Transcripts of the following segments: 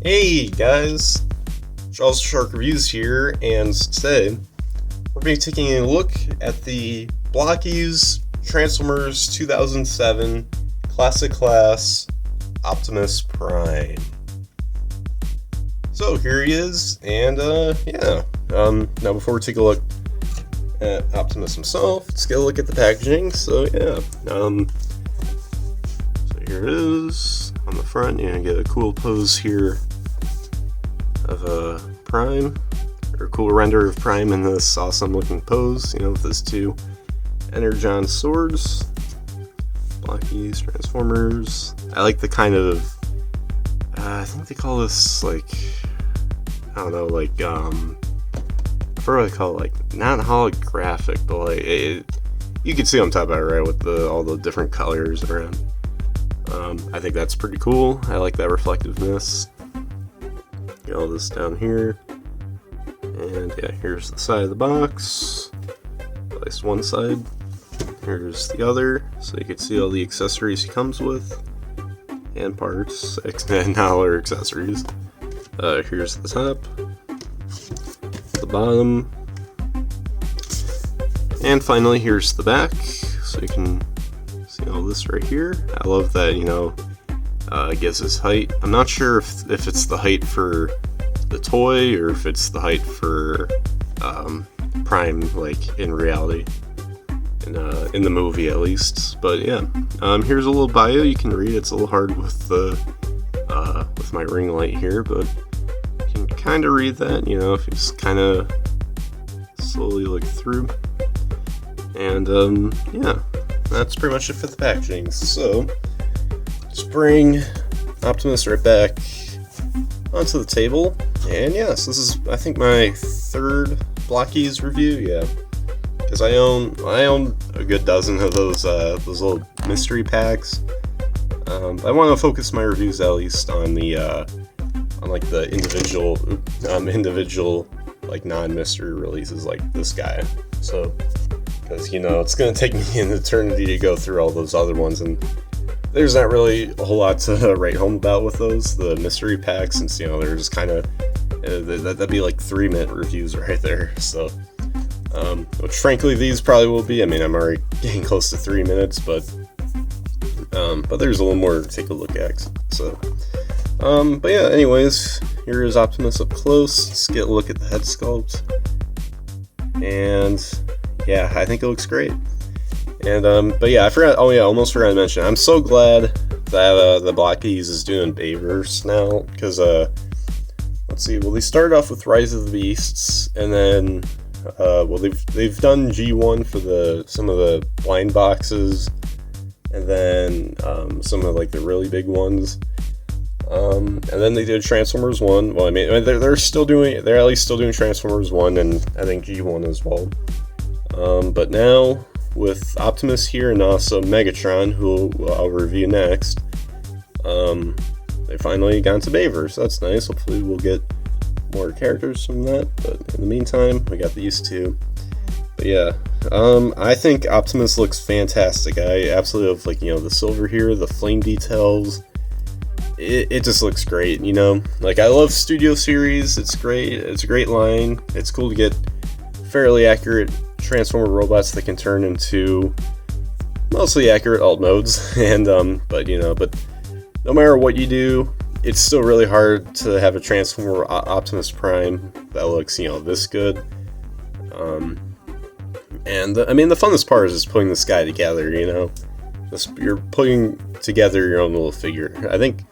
Hey guys, JawsTheSharkReviews here, and today we're going to be taking a look at the Blokees Transformers 2007 Classic Class Optimus Prime. So here he is, and now before we take a look at Optimus himself, let's get a look at the packaging. So here it is on the front. You get a cool pose here of a Prime, or a cool render of Prime in this awesome looking pose, with his two Energon swords. Blokees, Transformers. I like the kind of, I think they call this I forgot what they call it, not holographic, but you can see on top of it, right, with all the different colors around. I think that's pretty cool. I like that reflectiveness. Get all this down here, and here's the side of the box. At least one side. Here's the other, so you can see all the accessories he comes with, and parts, and not all our accessories. Here's the top, the bottom, and finally here's the back, so you can see all this right here. I love that, it gives his height. I'm not sure if it's the height for the toy or if it's the height for Prime, in reality, in the movie at least. But yeah, here's a little bio you can read. It's a little hard with my ring light here, but you can kind of read that, if you just kind of slowly look through. And that's pretty much it for the packaging. So let's bring Optimus right back onto the table. And yes, this is, I think, my third Blokees review. Because I own a good dozen of those little mystery packs. I want to focus my reviews at least on the individual non-mystery releases like this guy. So because it's going to take me an eternity to go through all those other ones, and there's not really a whole lot to write home about with those, the mystery packs, since they're just kind of that'd be like 3-minute reviews right there. So which frankly these probably will be. I mean, I'm already getting close to 3 minutes, but there's a little more to take a look at. So but yeah, anyways, here is Optimus up close. Let's get a look at the head sculpt, and yeah, I think it looks great. And but yeah, almost forgot to mention, I'm so glad that the Blokees is doing Bayverse now, because let's see, they started off with Rise of the Beasts, and then they've done G1 for some of the blind boxes, and then some of the really big ones, and then they did Transformers 1. Well, I mean they're at least still doing Transformers 1, and I think G1 as well. But now with Optimus here, and also Megatron, who I'll review next, they finally got into Bayverse. That's nice. Hopefully we'll get more characters from that, but in the meantime, we got these two. But yeah, I think Optimus looks fantastic. I absolutely love, the silver here, the flame details. It just looks great, I love Studio Series. It's great. It's a great line. It's cool to get fairly accurate Transformer robots that can turn into mostly accurate alt modes, and but no matter what you do, it's still really hard to have a Transformer Optimus Prime that looks this good. And I mean, the funnest part is just putting this guy together. You're putting together your own little figure. I think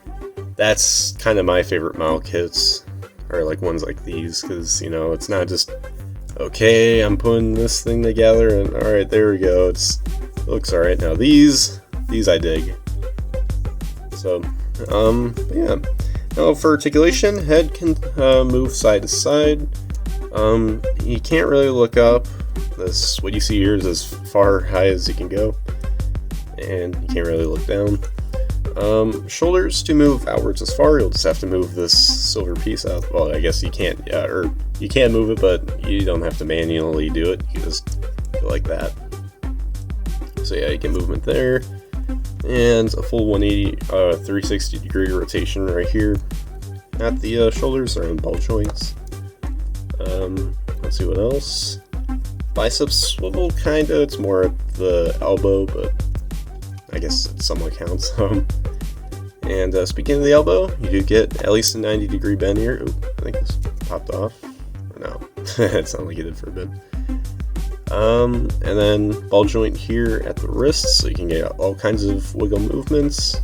that's kind of my favorite model kits, or ones like these, because it's not just, okay, I'm putting this thing together, and alright, there we go, it looks alright. Now these I dig. So, yeah. Now for articulation, head can move side to side. You can't really look up. What you see here is as far high as you can go, and you can't really look down. Shoulders to move outwards as far, you'll just have to move this silver piece out. Well, I guess you can't, or you can move it, but you don't have to manually do it. You just go like that. So yeah, you get movement there. and a full 360 degree rotation right here. at the shoulders, they're on ball joints. Let's see what else. Bicep swivel, kinda. It's more at the elbow, but I guess it somewhat counts. And speaking of the elbow, you do get at least a 90-degree bend here. Oop, I think this popped off. Or no, it sounded like it did for a bit. And then ball joint here at the wrist, so you can get all kinds of wiggle movements.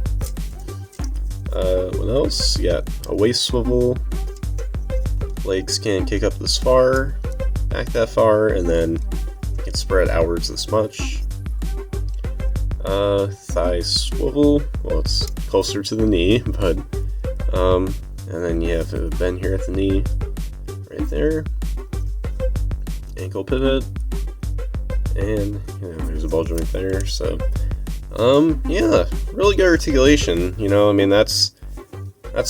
What else? You got a waist swivel. Legs can kick up this far, back that far, and then you can spread outwards this much. Thigh swivel. Well, it's closer to the knee, but and then you have a bend here at the knee, right there. Ankle pivot, and there's a ball joint there. So, yeah, really good articulation. I mean, that's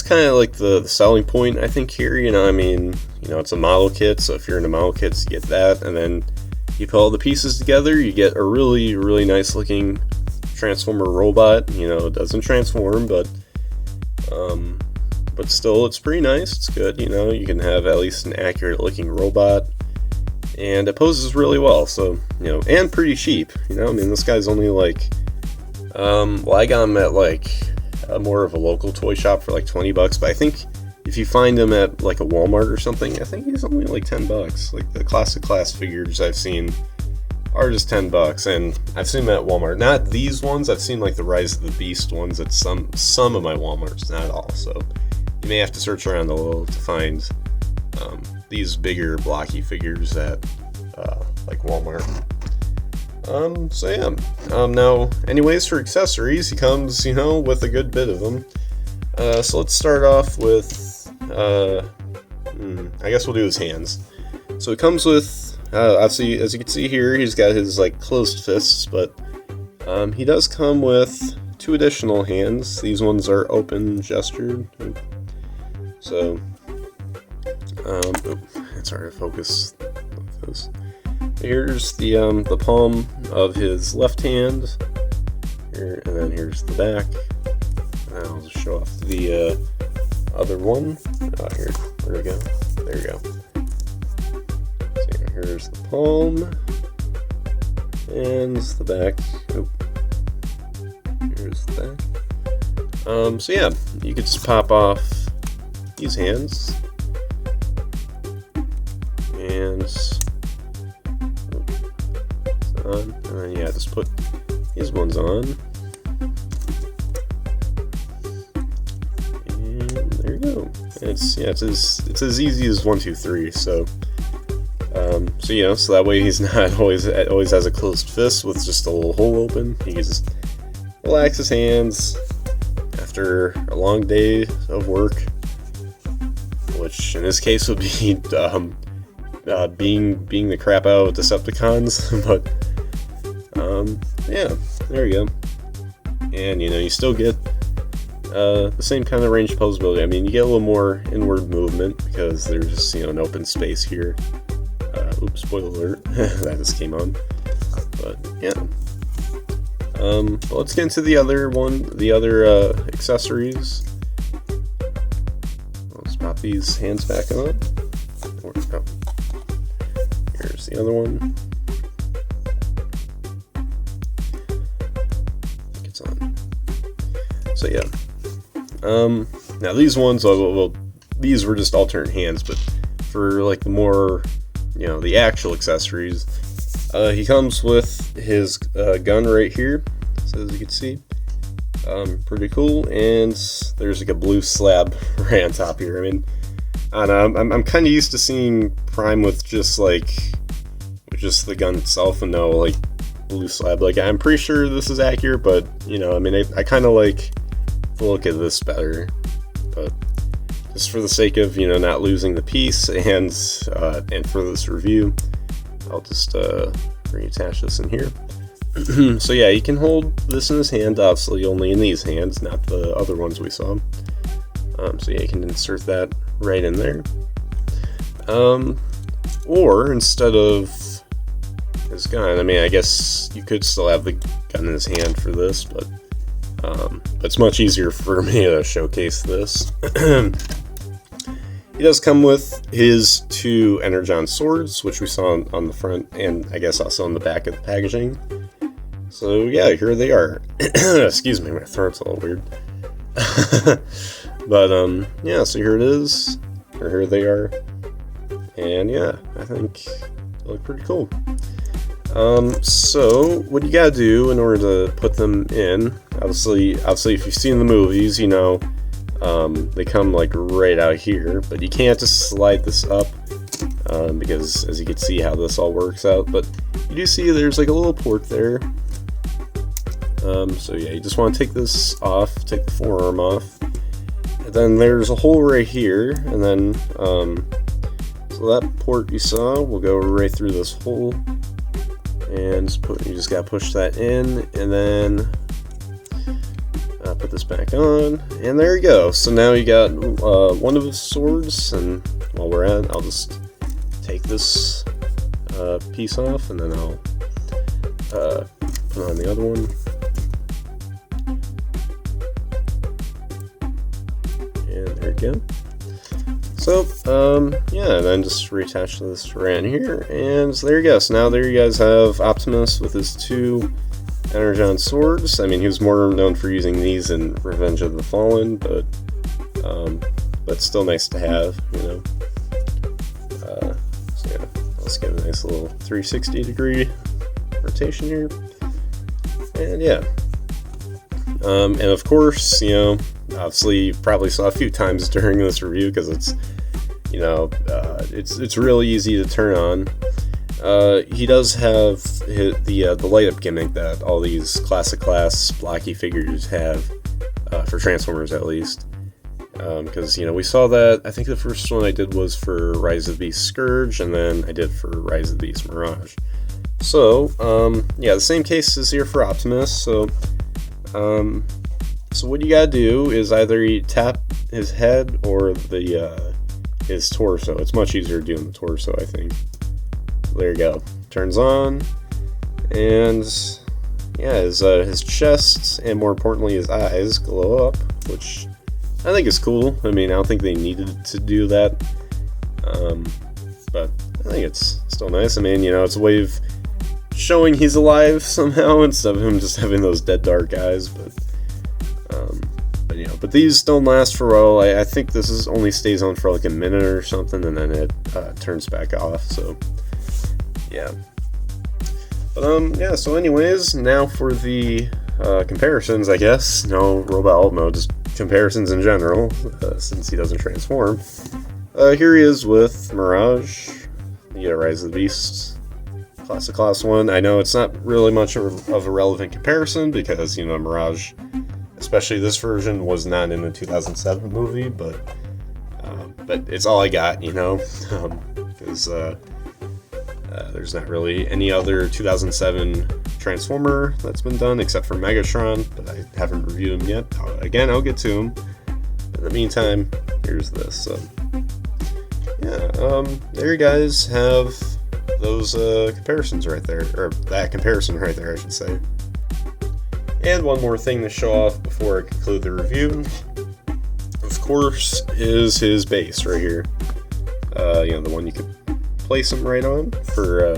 kind of like the selling point, I think, here. I mean, it's a model kit, so if you're into model kits, you get that, and then you put all the pieces together, you get a really, really nice looking Transformer robot. It doesn't transform, but still, it's pretty nice. It's good. You can have at least an accurate looking robot, and it poses really well. So, and pretty cheap. I mean, this guy's only like, well, I got him at like more of a local toy shop for like $20, but I think if you find him at like a Walmart or something, I think he's only like $10. Like the classic class figures I've seen are just $10, and I've seen them at Walmart. Not these ones. I've seen like the Rise of the Beast ones at some of my Walmarts, not all. So you may have to search around a little to find these bigger blocky figures at like Walmart. So yeah. Now, anyways, for accessories, he comes, with a good bit of them. So let's start off with, I guess we'll do his hands. So it comes with, obviously, as you can see here, he's got his like closed fists, but he does come with 2 additional hands. These ones are open gestured. So, it's hard to focus like this. Here's the palm of his left hand, here, and then here's the back. And I'll just show off the other one. Here, where'd it go? There you go. So here's the palm, and the back. Oh, here's the back. So yeah, you could just pop off these hands, and then yeah, just put these ones on, and there you go. It's as easy as 1, 2, 3. So so that way he's not always has a closed fist with just a little hole open. He can just relax his hands after a long day of work, which in this case would be being the crap out of Decepticons, but yeah, there you go. And you still get the same kind of range posability. I mean, you get a little more inward movement because there's an open space here. Oops, spoiler alert, that just came on. But yeah. Well, let's get into the other accessories. Let's pop these hands back on. Here's the other one. It's on. So yeah. Now these ones, well, these were just alternate hands, but for like the more, the actual accessories, he comes with his gun right here, so as you can see. Pretty cool, and there's like a blue slab right on top here. I mean, I don't know, I'm kind of used to seeing Prime with just the gun itself and no like blue slab. Like, I'm pretty sure this is accurate, but I mean, I kind of like the look of this better, but just for the sake of not losing the piece and for this review, I'll just reattach this in here. So yeah, you can hold this in his hand, obviously only in these hands, not the other ones we saw. So yeah, you can insert that right in there. Or instead of his gun, I mean, I guess you could still have the gun in his hand for this, but it's much easier for me to showcase this. he does come with his 2 Energon swords, which we saw on the front, and I guess also on the back of the packaging. So yeah, here they are. Excuse me, my throat's a little weird. But yeah, so here it is, or here they are, and yeah, I think they look pretty cool. So what you gotta do in order to put them in, obviously if you've seen the movies, you know, they come like right out here, but you can't just slide this up, because as you can see how this all works out, but you do see there's like a little port there. So yeah, you just want to take this off, take the forearm off, and then there's a hole right here, and then so that port you saw will go right through this hole, and you just gotta push that in, and then put this back on, and there you go. So now you got one of his swords, and while we're at it, I'll just take this piece off, and then I'll put on the other one. And there you go. So, yeah, and then just reattach this right here, and so there you go. So now there you guys have Optimus with his 2 Energon swords. I mean, he was more known for using these in Revenge of the Fallen, but still nice to have, you know. So yeah, let's get a nice little 360-degree rotation here, and yeah. And of course, you know, obviously you probably saw a few times during this review, because it's, you know, it's really easy to turn on. He does have the light up gimmick that all these classic class blocky figures have, for Transformers at least. Because, you know, we saw that, I think the first one I did was for Rise of the Beast Scourge, and then I did for Rise of the Beast Mirage. So, yeah, the same case is here for Optimus. So what you gotta do is either you tap his head or his torso. It's much easier doing the torso, I think. There you go. Turns on, and yeah, his chest and more importantly his eyes glow up, which I think is cool. I mean, I don't think they needed to do that, but I think it's still nice. I mean, you know, it's a way of showing he's alive somehow instead of him just having those dead dark eyes. But you know, but these don't last for a while. I think this only stays on for like a minute or something, and then it turns back off. So yeah. But yeah. So anyways, now for the comparisons, I guess. No robot alt mode, just comparisons in general, since he doesn't transform. Here he is with Mirage, the Rise of the Beast Class 1. I know it's not really much of a relevant comparison because, you know, Mirage, especially this version, was not in the 2007 movie, but it's all I got, you know, because there's not really any other 2007 Transformer that's been done except for Megatron, but I haven't reviewed him yet. Again, I'll get to him. In the meantime, here's this. So yeah, there you guys have those comparisons right there, or that comparison right there, I should say. And one more thing to show off before I conclude the review, of course, is his base right here. You know, the one you could place him right on for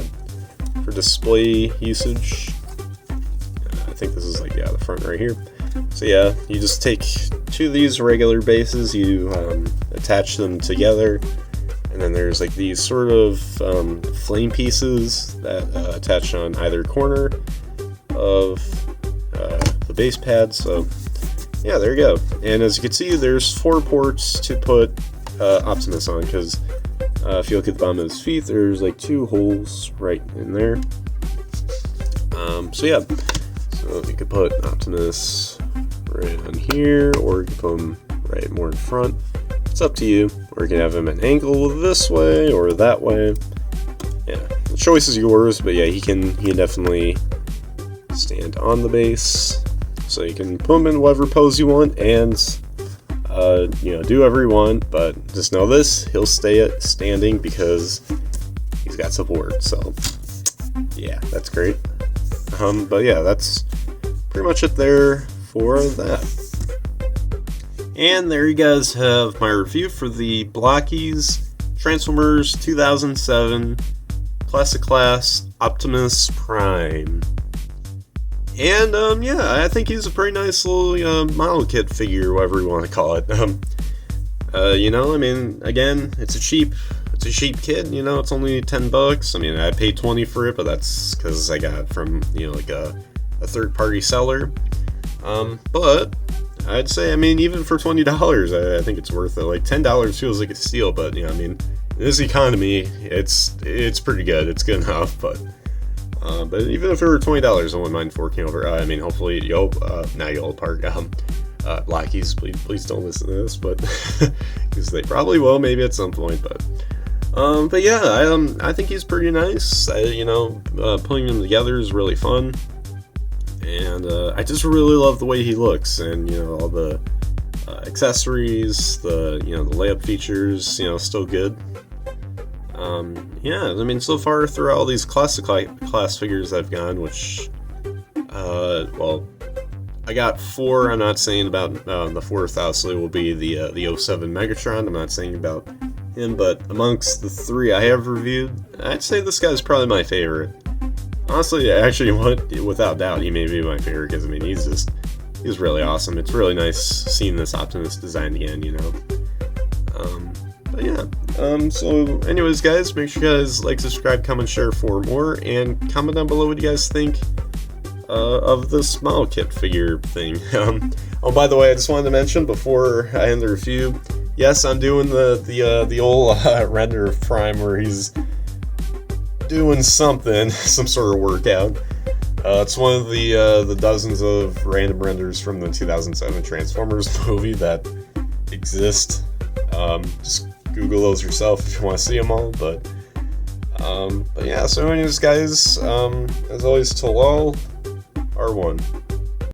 display usage. I think this is like, yeah, the front right here. So yeah, you just take 2 of these regular bases, you attach them together, and then there's like these sort of flame pieces that attach on either corner of the base pad. So yeah, there you go. And as you can see, there's 4 ports to put Optimus on, because if you look at the bottom of his feet, there's like 2 holes right in there. So yeah, so you could put Optimus right on here, or you could put him right more in front. It's up to you. Or you can have him at an angle this way or that way. Yeah, the choice is yours, but yeah, he can definitely stand on the base. So you can put him in whatever pose you want, and you know, do whatever you want, but just know this, he'll stay at standing because he's got support. So yeah, that's great. But yeah, that's pretty much it there for that. And there you guys have my review for the Blokees Transformers 2007 Classic Class Optimus Prime. And yeah, I think he's a pretty nice little model kit figure, whatever you want to call it. You know, I mean, again, it's a cheap kit. You know, it's only $10. I mean, I paid $20 for it, but that's because I got it from, you know, like a third-party seller. But I'd say, I mean, even for $20, I think it's worth it. Like $10 feels like a steal, but you know, I mean, in this economy, it's pretty good. It's good enough, but even if it were $20, I wouldn't mind forking over. I mean, hopefully, Blokees, please don't listen to this, but because they probably will, maybe at some point. But yeah, I think he's pretty nice. You know, putting him together is really fun, and I just really love the way he looks, and you know, all the accessories, the layup features, you know, still good. Yeah, I mean, so far through all these classic class figures I've gotten, which, well, I got 4. I'm not saying about the 4th, obviously, will be the 07 Megatron. I'm not saying about him, but amongst the 3 I have reviewed, I'd say this guy's probably my favorite. Honestly, actually, without doubt, he may be my favorite, because, I mean, he's really awesome. It's really nice seeing this Optimus design again, you know. But yeah, so anyways, guys, make sure you guys like, subscribe, comment, share for more, and comment down below what you guys think of this model kit figure thing. Oh, by the way, I just wanted to mention before I end the review, yes, I'm doing the old render of Prime where he's doing something, some sort of workout. It's one of the dozens of random renders from the 2007 Transformers movie that exist. Just Google those yourself if you want to see them all, but yeah, so anyways, guys, as always, till all are one.